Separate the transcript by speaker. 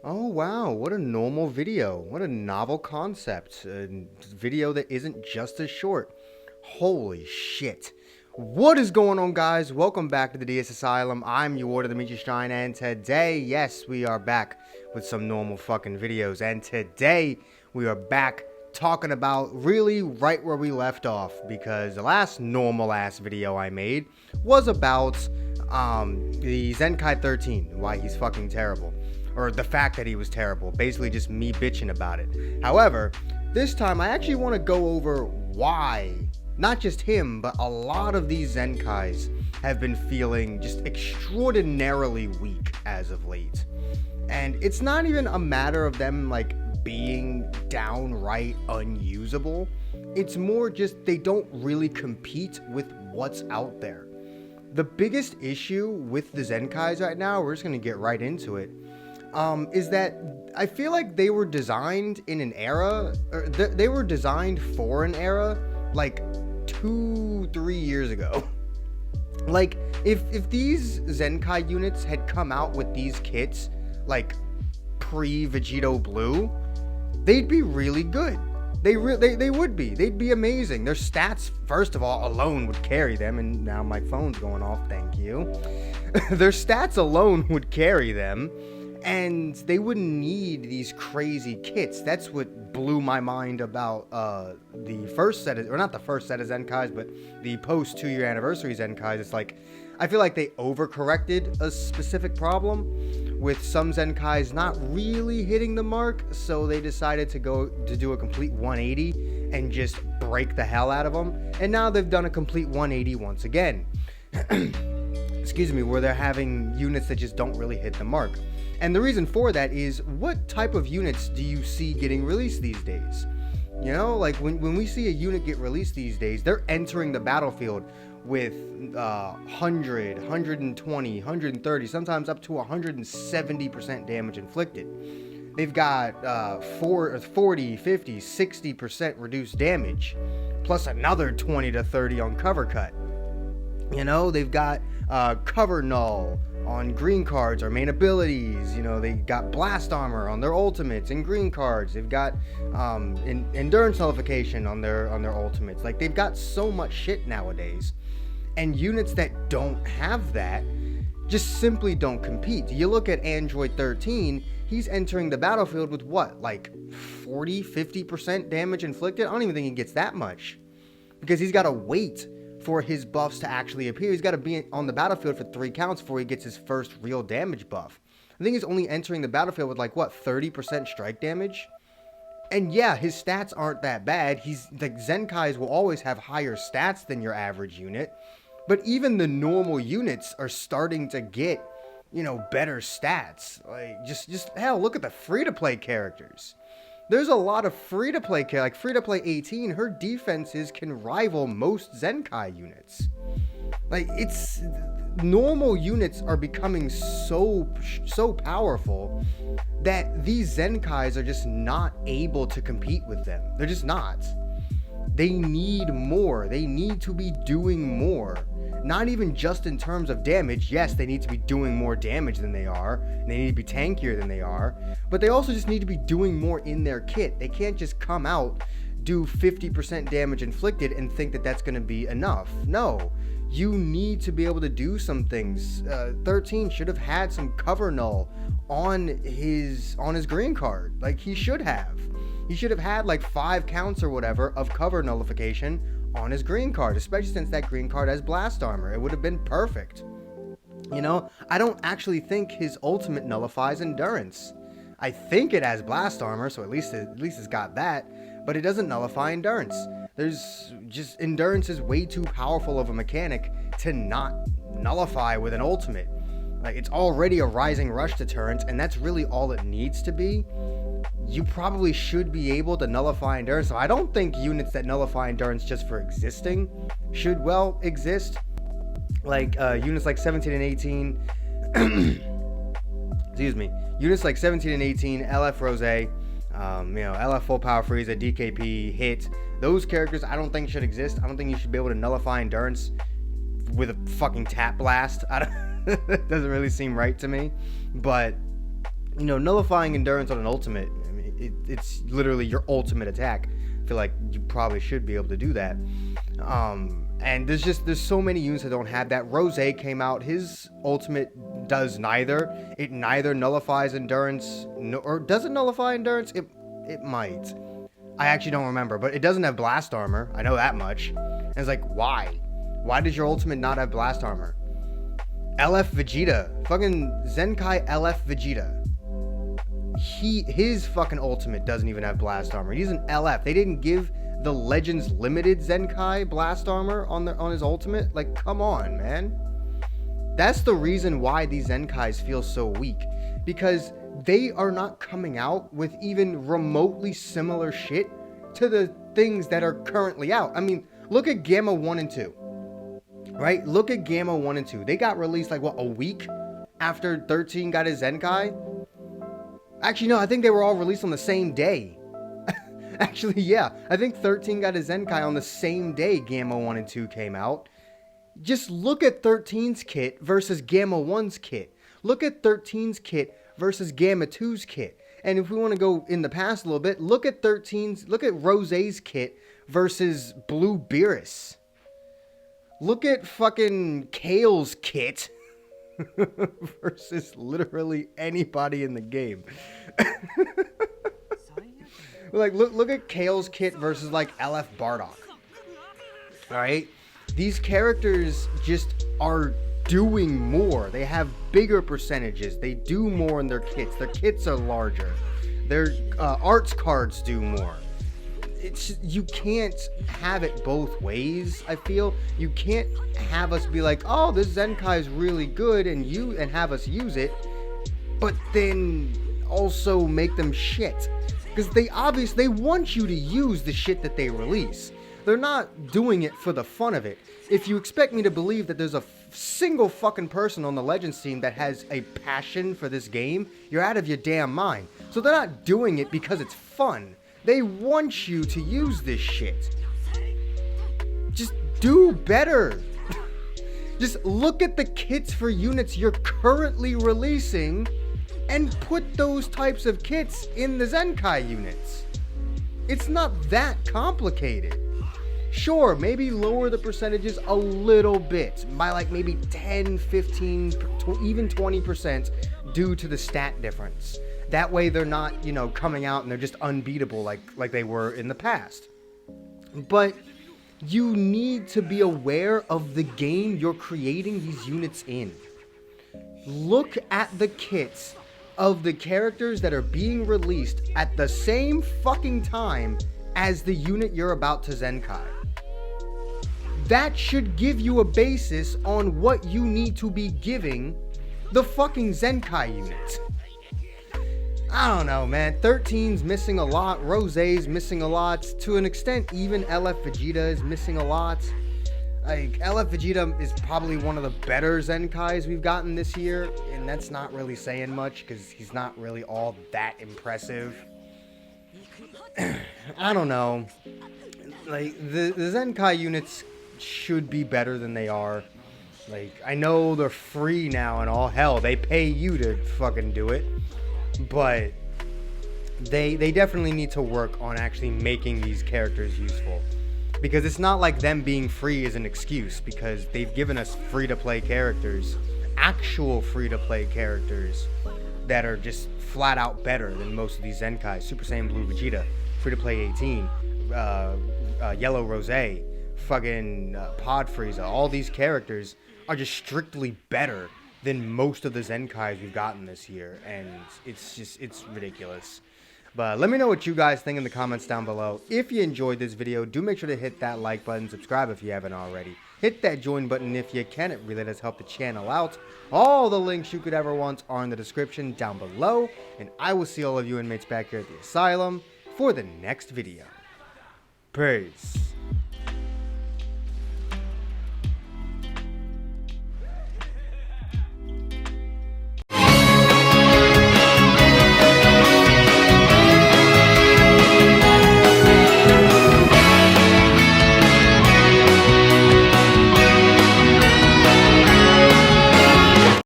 Speaker 1: Oh wow, what a normal video. What a novel concept. A video that isn't just as short. Holy shit. What is going on, guys? Welcome back to the DS Asylum. I'm your warden, Demetrius Stein, and today, yes, we are back with some normal fucking videos. And today, we are back talking about really right where we left off, because the last normal ass video I made was about the Zenkai 13, why he's fucking terrible. Or the fact that he was terrible, basically just me bitching about it. However, this time I actually want to go over why, not just him, but a lot of these Zenkais have been feeling just extraordinarily weak as of late. And it's not even a matter of them like being downright unusable. It's more just they don't really compete with what's out there. The biggest issue with the Zenkais right now, we're just going to get right into it, is that I feel like they were designed in an era, or they were designed for an era like 2-3 years ago. Like, if these Zenkai units had come out with these kits like pre-Vegito Blue, they'd be really good. They would be. They'd be amazing. Their stats, first of all, alone would carry them. And now my phone's going off. Thank you. Their stats alone would carry them. And they wouldn't need these crazy kits. That's what blew my mind about the first set of, or not the first set of Zenkais, but the post 2-year anniversary Zenkais. It's like, I feel like they overcorrected a specific problem with some Zenkais not really hitting the mark, so they decided to do a complete 180 and just break the hell out of them. And now they've done a complete 180 once again. Excuse me, where they're having units that just don't really hit the mark. And the reason for that is, what type of units do you see getting released these days? You know, like when we see a unit get released these days, they're entering the battlefield with 100, 120, 130, sometimes up to 170% damage inflicted. They've got 40, 50, 60% reduced damage, plus another 20 to 30 on cover cut. You know, they've got cover null on green cards or main abilities. You know, they got blast armor on their ultimates and green cards. They've got endurance nullification on their ultimates. Like, they've got so much shit nowadays, and units that don't have that just simply don't compete. You look at Android 13, he's entering the battlefield with what, like 40-50% damage inflicted? I don't even think he gets that much, because he's got to wait for his buffs to actually appear. He's got to be on the battlefield for 3 counts before he gets his first real damage buff. I think he's only entering the battlefield with like, what, 30% strike damage? And yeah, his stats aren't that bad. He's like, Zenkais will always have higher stats than your average unit, but even the normal units are starting to get, you know, better stats. Like, just hell, look at the free-to-play characters. There's a lot of free-to-play characters, like free-to-play 18, her defenses can rival most Zenkai units. Like, it's, normal units are becoming so powerful that these Zenkais are just not able to compete with them. They're just not. They need more. They need to be doing more. Not even just in terms of damage. Yes, they need to be doing more damage than they are, and they need to be tankier than they are, but they also just need to be doing more in their kit. They can't just come out, do 50% damage inflicted, and think that that's going to be enough. No, you need to be able to do some things. 13 should have had some cover null on his green card. Like, he should have. He should have had like 5 counts or whatever of cover nullification on his green card, especially since that green card has blast armor. It would have been perfect. You know, I don't actually think his ultimate nullifies endurance. I think it has blast armor, so at least it's got that, but it doesn't nullify endurance. There's just, endurance is way too powerful of a mechanic to not nullify with an ultimate. Like, it's already a rising rush deterrent, and that's really all it needs to be. You probably should be able to nullify endurance. So I don't think units that nullify endurance just for existing should well exist. Like units like 17 and 18. Excuse me. Units like 17 and 18, LF Rose, you know, LF Full Power Frieza, DKP, Hit. Those characters I don't think should exist. I don't think you should be able to nullify endurance with a fucking tap blast. It doesn't really seem right to me. But You know, nullifying endurance on an ultimate, I mean, it's literally your ultimate attack. I feel like you probably should be able to do that. And there's so many units that don't have that. Rose came out, his ultimate does neither. It neither nullifies endurance, or does it nullify endurance? It might. I actually don't remember, but it doesn't have blast armor. I know that much. And it's like, why? Why does your ultimate not have blast armor? LF Vegeta. Fucking Zenkai LF Vegeta. His fucking ultimate doesn't even have blast armor. He's an LF. They didn't give the Legends Limited Zenkai blast armor on his ultimate. Like, come on, man. That's the reason why these Zenkais feel so weak. Because they are not coming out with even remotely similar shit to the things that are currently out. I mean, look at Gamma 1 and 2. Right? Look at Gamma 1 and 2. They got released like, what, a week after 13 got his Zenkai? Actually, no, I think they were all released on the same day. Actually, yeah. I think 13 got his Zenkai on the same day Gamma 1 and 2 came out. Just look at 13's kit versus Gamma 1's kit. Look at 13's kit versus Gamma 2's kit. And if we want to go in the past a little bit, look at Rose's kit versus Blue Beerus. Look at fucking Kale's kit versus literally anybody in the game. Like, look at Kale's kit versus, like, LF Bardock. Alright? These characters just are doing more. They have bigger percentages. They do more in their kits. Their kits are larger. Their arts cards do more. You can't have it both ways, I feel. You can't have us be like, oh, this Zenkai is really good, and have us use it, but then also make them shit. Because they want you to use the shit that they release. They're not doing it for the fun of it. If you expect me to believe that there's a single fucking person on the Legends team that has a passion for this game, you're out of your damn mind. So they're not doing it because it's fun. They want you to use this shit. Just do better. Just look at the kits for units you're currently releasing and put those types of kits in the Zenkai units. It's not that complicated. Sure, maybe lower the percentages a little bit, by like maybe 10, 15, even 20% due to the stat difference. That way they're not, you know, coming out and they're just unbeatable like they were in the past. But you need to be aware of the game you're creating these units in. Look at the kits of the characters that are being released at the same fucking time as the unit you're about to Zenkai. That should give you a basis on what you need to be giving the fucking Zenkai unit. I don't know, man. 13's missing a lot. Rose's missing a lot. To an extent, even LF Vegeta is missing a lot. Like, LF Vegeta is probably one of the better Zenkais we've gotten this year, and that's not really saying much because he's not really all that impressive. I don't know. Like, the Zenkai units should be better than they are. Like, I know they're free now and all hell, they pay you to fucking do it, but they definitely need to work on actually making these characters useful. Because it's not like them being free is an excuse, because they've given us free-to-play characters, actual free-to-play characters, that are just flat-out better than most of these Zenkais. Super Saiyan Blue Vegeta, free-to-play 18, Yellow Rose, fucking Pod Frieza. All these characters are just strictly better than most of the Zenkais we've gotten this year, and it's ridiculous. But let me know what you guys think in the comments down below. If you enjoyed this video, do make sure to hit that like button, subscribe if you haven't already. Hit that join button if you can, it really does help the channel out. All the links you could ever want are in the description down below, and I will see all of you inmates back here at the asylum for the next video. Peace.